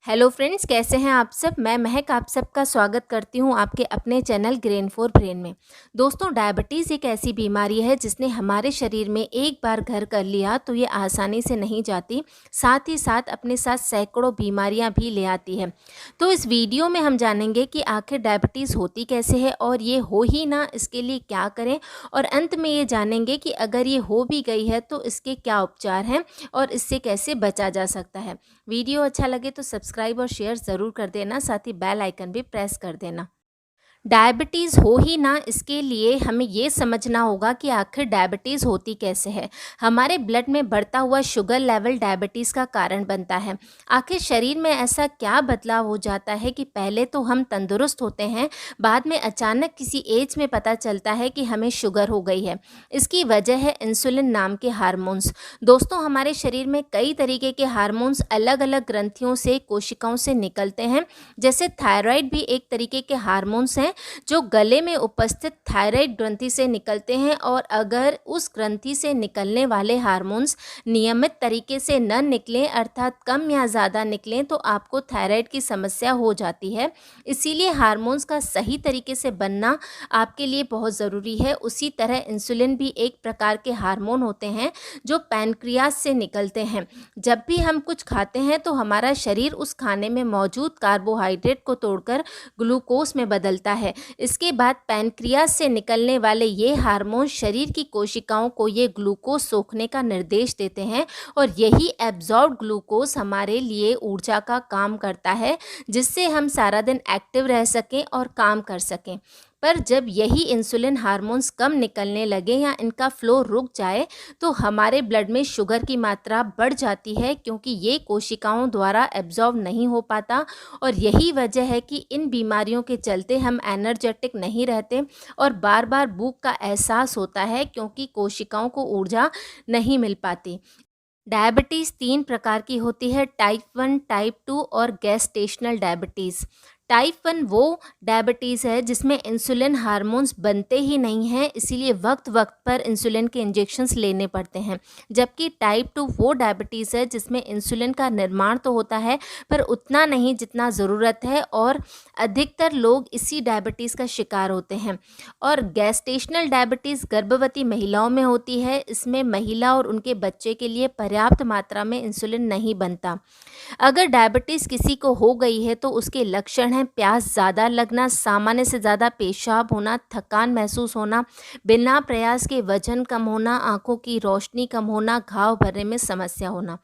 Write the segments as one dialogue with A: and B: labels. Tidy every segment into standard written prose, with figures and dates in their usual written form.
A: Hello friends, कैसे हैं आप सब। मैं महक आप सबका स्वागत करती हूं आपके अपने चैनल ग्रेन फॉर ब्रेन में। दोस्तों, डायबिटीज़ एक ऐसी बीमारी है जिसने हमारे शरीर में एक बार घर कर लिया तो ये आसानी से नहीं जाती, साथ ही साथ अपने साथ सैकड़ों बीमारियां भी ले आती है। तो इस वीडियो में हम जानेंगे कि आखिर डायबिटीज़ होती कैसे है और ये हो ही ना इसके लिए क्या करें, और अंत में ये जानेंगे कि अगर ये हो भी गई है तो इसके क्या उपचार हैं और इससे कैसे बचा जा सकता है। वीडियो अच्छा लगे तो सब्सक्राइब और शेयर ज़रूर कर देना, साथ ही बेल आइकन भी प्रेस कर देना। डायबिटीज़ हो ही ना इसके लिए हमें ये समझना होगा कि आखिर डायबिटीज़ होती कैसे है। हमारे ब्लड में बढ़ता हुआ शुगर लेवल डायबिटीज़ का कारण बनता है। आखिर शरीर में ऐसा क्या बदलाव हो जाता है कि पहले तो हम तंदुरुस्त होते हैं, बाद में अचानक किसी एज में पता चलता है कि हमें शुगर हो गई है। इसकी वजह है इंसुलिन नाम के हार्मोन्स। दोस्तों, हमारे शरीर में कई तरीके के हार्मोन्स अलग अलग ग्रंथियों से, कोशिकाओं से निकलते हैं। जैसे थायराइड भी एक तरीके के हार्मोन्स हैं जो गले में उपस्थित थायराइड ग्रंथि से निकलते हैं, और अगर उस ग्रंथि से निकलने वाले हार्मोन्स नियमित तरीके से न निकलें, अर्थात कम या ज़्यादा निकलें, तो आपको थायराइड की समस्या हो जाती है। इसीलिए हार्मोन्स का सही तरीके से बनना आपके लिए बहुत ज़रूरी है। उसी तरह इंसुलिन भी एक प्रकार के हार्मोन होते हैं जो पैनक्रियाज से निकलते हैं। जब भी हम कुछ खाते हैं तो हमारा शरीर उस खाने में मौजूद कार्बोहाइड्रेट को तोड़कर ग्लूकोज में बदलता है। इसके बाद पैनक्रियाज से निकलने वाले ये हार्मोन शरीर की कोशिकाओं को ये ग्लूकोज सोखने का निर्देश देते हैं, और यही एब्जॉर्ब ग्लूकोज हमारे लिए ऊर्जा का काम करता है, जिससे हम सारा दिन एक्टिव रह सकें और काम कर सकें। पर जब यही इंसुलिन हार्मोन्स कम निकलने लगे या इनका फ्लो रुक जाए तो हमारे ब्लड में शुगर की मात्रा बढ़ जाती है, क्योंकि ये कोशिकाओं द्वारा एब्जॉर्ब नहीं हो पाता। और यही वजह है कि इन बीमारियों के चलते हम एनर्जेटिक नहीं रहते और बार बार भूख का एहसास होता है, क्योंकि कोशिकाओं को ऊर्जा नहीं मिल पाती। डायबिटीज़ 3 प्रकार की होती है: टाइप 1, टाइप 2 और गेस्टेशनल डायबिटीज़। टाइप 1 वो डायबिटीज़ है जिसमें इंसुलिन हार्मोन्स बनते ही नहीं हैं, इसीलिए वक्त वक्त पर इंसुलिन के इंजेक्शंस लेने पड़ते हैं। जबकि टाइप 2 वो डायबिटीज़ है जिसमें इंसुलिन का निर्माण तो होता है, पर उतना नहीं जितना ज़रूरत है, और अधिकतर लोग इसी डायबिटीज़ का शिकार होते हैं। और गेस्टेशनल डायबिटीज़ गर्भवती महिलाओं में होती है। इसमें महिला और उनके बच्चे के लिए पर्याप्त मात्रा में इंसुलिन नहीं बनता। अगर डायबिटीज़ किसी को हो गई है तो उसके लक्षण हैं: प्यास ज़्यादा लगना, सामान्य से ज़्यादा पेशाब होना, थकान महसूस होना, बिना प्रयास के वजन कम होना, आँखों की रोशनी कम होना, घाव भरने में समस्या होना।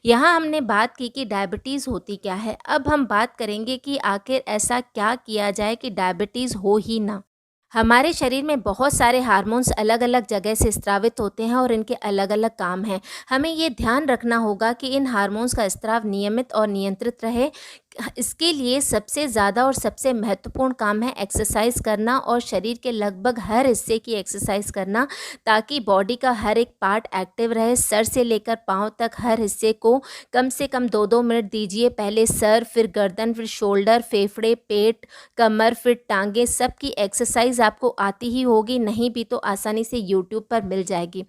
A: यहाँ हमने बात की कि डायबिटीज़ होती क्या है। अब हम बात करेंगे कि आखिर ऐसा क्या किया जाए कि डायबिटीज़ हो ही ना। हमारे शरीर में बहुत सारे हार्मोन्स अलग अलग जगह से स्रावित होते हैं और इनके अलग अलग काम हैं। हमें ये ध्यान रखना होगा कि इन हार्मोन्स का स्राव नियमित और नियंत्रित रहे। इसके लिए सबसे ज़्यादा और सबसे महत्वपूर्ण काम है एक्सरसाइज करना, और शरीर के लगभग हर हिस्से की एक्सरसाइज करना, ताकि बॉडी का हर एक पार्ट एक्टिव रहे। सर से लेकर पाँव तक हर हिस्से को कम से कम 2-2 मिनट दीजिए। पहले सर, फिर गर्दन, फिर शोल्डर, फेफड़े, पेट, कमर, फिर टांगे, सब की एक्सरसाइज आपको आती ही होगी, नहीं भी तो आसानी से यूट्यूब पर मिल जाएगी।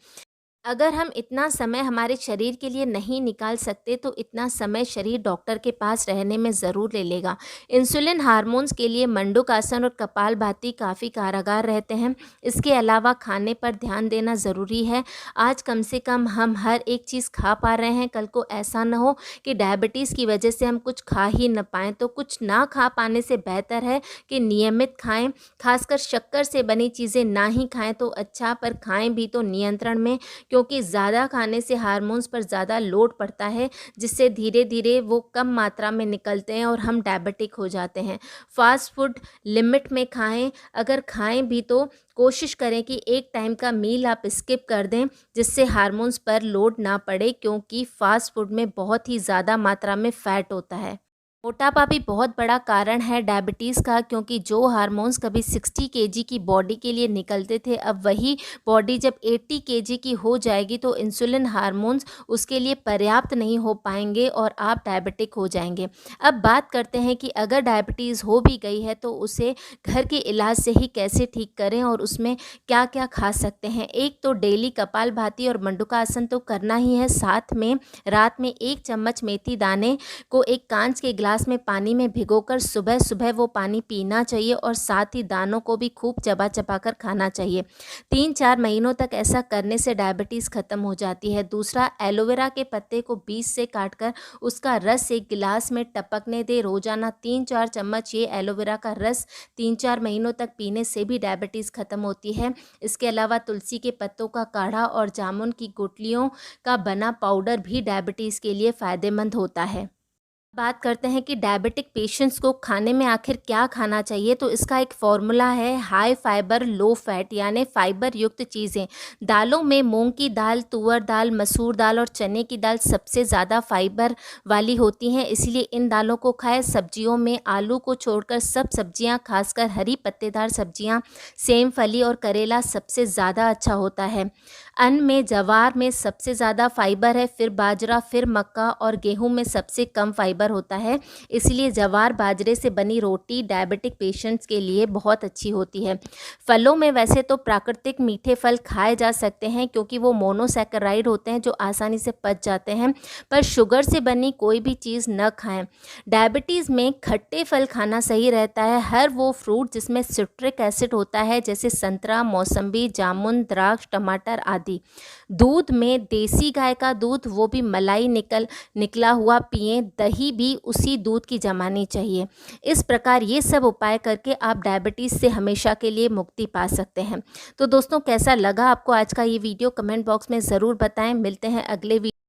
A: अगर हम इतना समय हमारे शरीर के लिए नहीं निकाल सकते तो इतना समय शरीर डॉक्टर के पास रहने में ज़रूर ले लेगा। इंसुलिन हार्मोन्स के लिए मंडूकासन और कपालभाति काफ़ी कारगर रहते हैं। इसके अलावा खाने पर ध्यान देना ज़रूरी है। आज कम से कम हम हर एक चीज़ खा पा रहे हैं, कल को ऐसा ना हो कि डायबिटीज़ की वजह से हम कुछ खा ही न पाएँ। तो कुछ ना खा पाने से बेहतर है कि नियमित खाएँ। खासकर शक्कर से बनी चीज़ें ना ही खाएँ तो अच्छा, पर खाएँ भी तो नियंत्रण में, क्योंकि ज़्यादा खाने से हार्मोन्स पर ज़्यादा लोड पड़ता है, जिससे धीरे धीरे वो कम मात्रा में निकलते हैं और हम डायबिटिक हो जाते हैं। फास्ट फूड लिमिट में खाएं। अगर खाएं भी तो कोशिश करें कि एक टाइम का मील आप स्किप कर दें, जिससे हार्मोन्स पर लोड ना पड़े, क्योंकि फास्ट फूड में बहुत ही ज़्यादा मात्रा में फ़ैट होता है। मोटापा भी बहुत बड़ा कारण है डायबिटीज़ का, क्योंकि जो हार्मोन्स कभी 60 केजी की बॉडी के लिए निकलते थे, अब वही बॉडी जब 80 केजी की हो जाएगी तो इंसुलिन हार्मोन्स उसके लिए पर्याप्त नहीं हो पाएंगे और आप डायबिटिक हो जाएंगे। अब बात करते हैं कि अगर डायबिटीज़ हो भी गई है तो उसे घर के इलाज से ही कैसे ठीक करें और उसमें क्या क्या खा सकते हैं। एक तो डेली कपालभाति और मंडूकासन तो करना ही है, साथ में रात में 1 चम्मच मेथी दाने को एक कांच के गिलास गिलास में पानी में भिगोकर सुबह सुबह वो पानी पीना चाहिए और साथ ही दानों को भी खूब चबा चबा कर खाना चाहिए। 3-4 महीनों तक ऐसा करने से डायबिटीज़ ख़त्म हो जाती है। दूसरा, एलोवेरा के पत्ते को बीच से काटकर उसका रस एक गिलास में टपकने दें। रोज़ाना 3-4 चम्मच ये एलोवेरा का रस 3-4 महीनों तक पीने से भी डायबिटीज़ ख़त्म होती है। इसके अलावा तुलसी के पत्तों का काढ़ा और जामुन की गुठलियों का बना पाउडर भी डायबिटीज़ के लिए फ़ायदेमंद होता है। बात करते हैं कि डायबिटिक पेशेंट्स को खाने में आखिर क्या खाना चाहिए, तो इसका एक फॉर्मूला है हाई फाइबर लो फैट, यानी फाइबर युक्त चीज़ें। दालों में मूंग की दाल, तुअर दाल, मसूर दाल और चने की दाल सबसे ज़्यादा फाइबर वाली होती हैं, इसलिए इन दालों को खाएं। सब्जियों में आलू को छोड़कर सब सब्जियां, खासकर हरी पत्तेदार सब्जियां, सेम, फली और करेला सबसे ज़्यादा अच्छा होता है। अन्न में ज्वार में सबसे ज़्यादा फाइबर है, फिर बाजरा, फिर मक्का और गेहूं में सबसे कम फाइबर होता है। इसलिए ज्वार बाजरे से बनी रोटी डायबिटिक पेशेंट्स के लिए बहुत अच्छी होती है। फलों में वैसे तो प्राकृतिक मीठे फल खाए जा सकते हैं क्योंकि वो मोनोसैकेराइड होते हैं जो आसानी से पच जाते हैं, पर शुगर से बनी कोई भी चीज़ न खाएं। डायबिटीज़ में खट्टे फल खाना सही रहता है। हर वो फ्रूट जिसमें सिट्रिक एसिड होता है, जैसे संतरा, मौसम्बी, जामुन, द्राक्ष, टमाटर आदि। दूध में देसी गाय का दूध, वो भी मलाई निकला हुआ पिएं। दही भी उसी दूध की जमानी चाहिए। इस प्रकार ये सब उपाय करके आप डायबिटीज़ से हमेशा के लिए मुक्ति पा सकते हैं। तो दोस्तों, कैसा लगा आपको आज का ये वीडियो, कमेंट बॉक्स में ज़रूर बताएं। मिलते हैं अगले वीडियो।